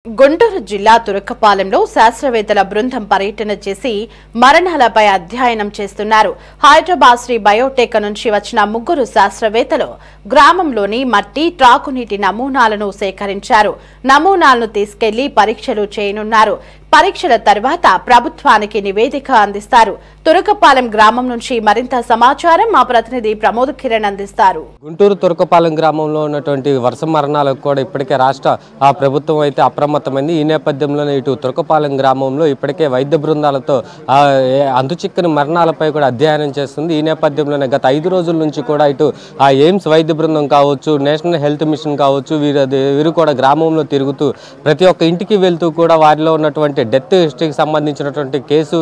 గుంటూరు జిల్లా తురకపాలెంలో శాస్త్రవేత్తల బృందం పర్యటన చేసి మరణాలపై అధ్యయనం చేస్తున్నారు. హైదరాబాద్ శ్రీ బయోటెక్ నుంచి వచ్చిన ముగ్గురు శాస్త్రవేత్తలు గ్రామంలోని మట్టి, త్రాగునీటి నమూనాలను సేకరించారు. నమూనాలను తీసుకెళ్లి పరీక్షలు చేయనున్నారు. పరీక్షల తర్వాత ప్రభుత్వానికి నివేదిక అందిస్తారు. తురకపాలెం గ్రామం నుంచి మరింత సమాచారం మా ప్రతినిధి ప్రమోద్ కిరణ్ అందిస్తారు. గుంటూరు తురకపాలెం గ్రామంలో ఉన్నటువంటి వరుస మరణాలకు కూడా ఇప్పటికే రాష్ట్ర ప్రభుత్వం అయితే అప్రమత్తమైంది. ఈ నేపథ్యంలోనే ఇటు తురకపాలెం గ్రామంలో ఇప్పటికే వైద్య బృందాలతో అంతుచిక్కని మరణాలపై కూడా అధ్యయనం చేస్తుంది. ఈ నేపథ్యంలోనే గత 5 రోజుల నుంచి కూడా ఇటు ఎయిమ్స్ వైద్య బృందం కావచ్చు, నేషనల్ హెల్త్ మిషన్ కావచ్చు, వీరు కూడా గ్రామంలో తిరుగుతూ ప్రతి ఒక్క ఇంటికి వెళ్తూ కూడా వారిలో ఉన్నటువంటి డెత్ హిస్టరీకి సంబంధించినటువంటి కేసు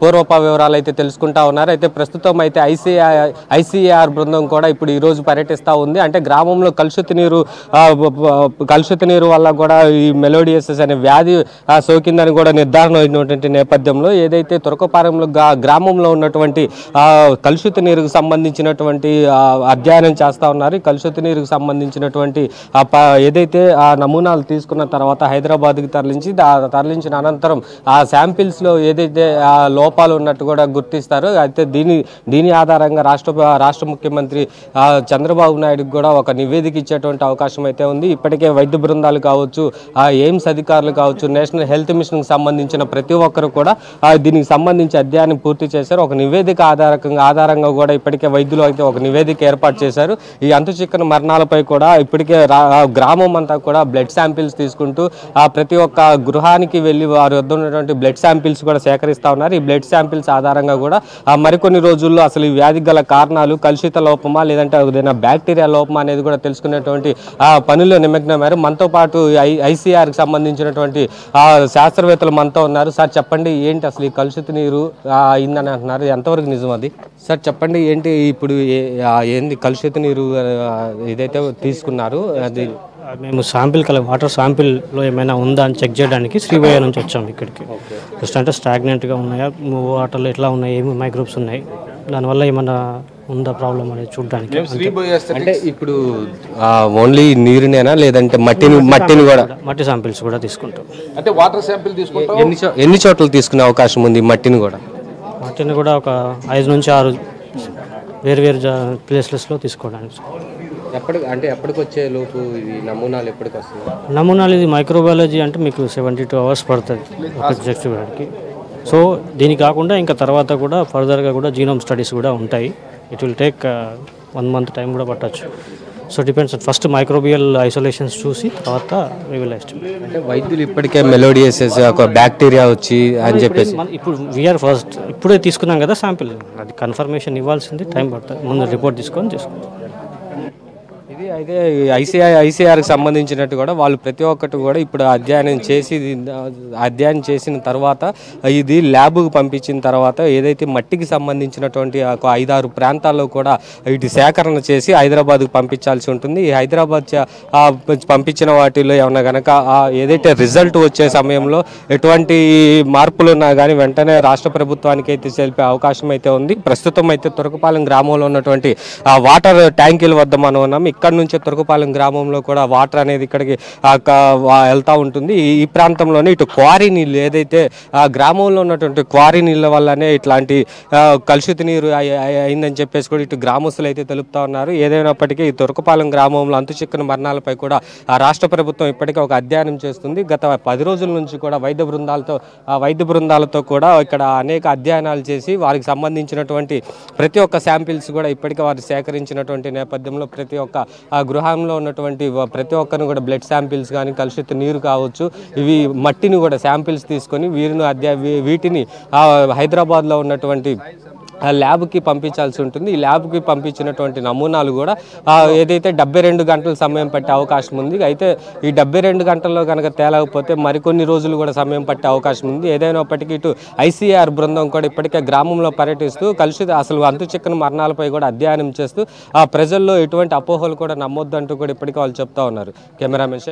పూర్వప వివరాలు అయితే తెలుసుకుంటా ఉన్నారు. అయితే ప్రస్తుతం అయితే ఐసీఆర్ బృందం కూడా ఇప్పుడు ఈ రోజు పర్యటిస్తూ ఉంది. అంటే గ్రామంలో కలుషిత నీరు వల్ల కూడా ఈ మెలోడియసిస్ అనే వ్యాధి సోకిందని కూడా నిర్ధారణ అయినటువంటి నేపథ్యంలో ఏదైతే తురకపాలెంలో గ్రామంలో ఉన్నటువంటి కలుషిత నీరుకు సంబంధించినటువంటి అధ్యయనం చేస్తూ ఉన్నారు. కలుషిత నీరుకు సంబంధించినటువంటి ఏదైతే ఆ నమూనాలు తీసుకున్న తర్వాత హైదరాబాద్కి తరలించిన అనంతరం ఆ శాంపిల్స్లో ఏదైతే లోపాలు ఉన్నట్టు కూడా గుర్తిస్తారు. అయితే దీని ఆధారంగా రాష్ట్ర ముఖ్యమంత్రి చంద్రబాబు నాయుడుకి కూడా ఒక నివేదిక ఇచ్చేటువంటి అవకాశం అయితే ఉంది. ఇప్పటికే వైద్య బృందాలు కావచ్చు, ఎయిమ్స్ అధికారులు కావచ్చు, నేషనల్ హెల్త్ మిషన్కి సంబంధించిన ప్రతి ఒక్కరు కూడా దీనికి సంబంధించి అధ్యయనం పూర్తి చేశారు. ఒక నివేదిక ఆధారంగా కూడా ఇప్పటికే వైద్యులు అయితే ఒక నివేదిక ఏర్పాటు చేశారు. ఈ అంతుచిక్కని మరణాలపై కూడా ఇప్పటికే గ్రామం అంతా కూడా బ్లడ్ శాంపిల్స్ తీసుకుంటూ ప్రతి ఒక్క గృహానికి వెళ్ళి వారి వద్ద ఉన్నటువంటి బ్లడ్ శాంపిల్స్ కూడా సేకరిస్తూ ఉన్నారు. ఈ బ్లడ్ శాంపిల్స్ ఆధారంగా కూడా మరికొన్ని రోజుల్లో అసలు ఈ వ్యాధికి గల కారణాలు కలుషిత లోపమా లేదంటే ఏదైనా బ్యాక్టీరియా లోపమా అనేది కూడా తెలుసుకునేటువంటి పనుల్లో నిమగ్నమయ్యారు. మనతో పాటు ఐసీఆర్కి సంబంధించినటువంటి శాస్త్రవేత్తలు మనతో ఉన్నారు. సార్ చెప్పండి, ఏంటి అసలు ఈ కలుషిత నీరు అయిందని అంటున్నారు, ఎంతవరకు నిజం అది? సార్ చెప్పండి, ఏంటి ఇప్పుడు ఏంది కలుషిత నీరు ఏదైతే తీసుకున్నారు అది? మేము వాటర్ శాంపిల్లో ఏమైనా ఉందా అని చెక్ చేయడానికి శ్రీవయ్య నుంచి వచ్చాము ఇక్కడికి. జస్ట్ అంటే స్టాగ్నెంట్గా ఉన్నాయా, వాటర్లో ఎట్లా ఉన్నాయి, ఏమి మైక్రోబ్స్ ఉన్నాయి, దానివల్ల ఏమైనా ఉందా ప్రాబ్లం అనేది చూడడానికి. అంటే ఇప్పుడు ఓన్లీ నీరునేనా లేదంటే మట్టిని కూడా మట్టి శాంపిల్స్ కూడా తీసుకుంటాం. అంటే వాటర్ శాంపిల్ తీసుకుంటాం. ఎన్ని చోట్ల తీసుకునే అవకాశం ఉంది మట్టిని కూడా? మట్టిని కూడా ఒక 5 నుంచి 6 వేరు ప్లేసెస్లో తీసుకోవడానికి. ఎప్పటికి వచ్చే లోపు ఇవి నమూనాలు ఎప్పటికి వస్తాయి? నమూనాలు ఇది మైక్రోబయాలజీ అంటే మీకు 72 hours పడుతుంది ఒక టెస్ట్ చేయడానికి. సో దీనికి కాకుండా ఇంకా తర్వాత కూడా ఫర్దర్గా కూడా జీనోమ్ స్టడీస్ కూడా ఉంటాయి. It will take 1 month time కూడా పట్టచ్చు. So depends, first microbial isolations చూసి తర్వాత వి విల్ ఎస్టిమేట్. అంటే వైద్యులు ఇప్పటికే మెలోడియసిస్ ఒక బ్యాక్టీరియా వచ్చి అని చెప్పేసి ఇప్పుడు వీఆర్ ఫస్ట్ ఇప్పుడే తీసుకున్నాం కదా శాంపిల్, అది కన్ఫర్మేషన్ ఇవ్వాల్సింది టైం పడుతుంది. ముందు రిపోర్ట్ తీసుకొని తీసుకుంటాం. ఇది అయితే ఐసీఆర్కి సంబంధించినట్టు కూడా వాళ్ళు ప్రతి ఒక్కటి కూడా ఇప్పుడు అధ్యయనం చేసిన తర్వాత ఇది ల్యాబ్కు పంపించిన తర్వాత ఏదైతే మట్టికి సంబంధించినటువంటి 5-6 ప్రాంతాల్లో కూడా వీటి సేకరణ చేసి హైదరాబాద్కు పంపించాల్సి ఉంటుంది. ఈ హైదరాబాద్ పంపించిన వాటిలో ఏమన్నా కనుక ఏదైతే రిజల్ట్ వచ్చే సమయంలో ఎటువంటి మార్పులు ఉన్నా కానీ వెంటనే రాష్ట్ర ప్రభుత్వానికి అయితే తెలిపే అవకాశం అయితే ఉంది. ప్రస్తుతం అయితే తురకపాలెం గ్రామంలో ఉన్నటువంటి వాటర్ ట్యాంకీల వద్ద మనం ఉన్నాం. ఇక్కడ నుంచే తురకపాలెం గ్రామంలో కూడా వాటర్ అనేది ఇక్కడికి వెళ్తూ ఉంటుంది. ఈ ప్రాంతంలోనే ఇటు క్వారీ నీళ్ళు ఏదైతే గ్రామంలో ఉన్నటువంటి క్వారీ నీళ్ళ వల్లనే ఇట్లాంటి కలుషిత నీరు అయిందని చెప్పేసి కూడా ఇటు గ్రామస్తులు అయితే తెలుపుతా ఉన్నారు. ఏదైనప్పటికీ ఈ తురకపాలెం గ్రామంలో అంతుచిక్కని మరణాలపై కూడా రాష్ట్ర ప్రభుత్వం ఇప్పటికే ఒక అధ్యయనం చేస్తుంది. గత 10 రోజుల నుంచి కూడా వైద్య బృందాలతో కూడా ఇక్కడ అనేక అధ్యయనాలు చేసి వారికి సంబంధించినటువంటి ప్రతి ఒక్క శాంపిల్స్ కూడా ఇప్పటికే వారు సేకరించినటువంటి నేపథ్యంలో ప్రతి ఒక్క గృహంలో ఉన్నటువంటి ప్రతి ఒక్కరిని కూడా బ్లడ్ శాంపిల్స్ కానీ కలుషిత నీరు కావచ్చు, ఇవి మట్టిని కూడా శాంపిల్స్ తీసుకొని వీటిని హైదరాబాద్లో ఉన్నటువంటి ల్యాబ్కి పంపించాల్సి ఉంటుంది. ఈ ల్యాబ్కి పంపించినటువంటి నమూనాలు కూడా ఏదైతే 72 గంటల సమయం పట్టే అవకాశం ఉంది. అయితే ఈ 72 గంటల్లో కనుక తేలకపోతే మరికొన్ని రోజులు కూడా సమయం పట్టే అవకాశం ఉంది. ఏదైనప్పటికీ ఇటు ఐసీఆర్ బృందం కూడా ఇప్పటికే గ్రామంలో పర్యటిస్తూ అసలు అంతుచిక్కని మరణాలపై కూడా అధ్యయనం చేస్తూ ప్రజల్లో ఎటువంటి అపోహలు కూడా నమ్మొద్దంటూ కూడా ఇప్పటికే వాళ్ళు చెప్తా ఉన్నారు. కెమెరామెన్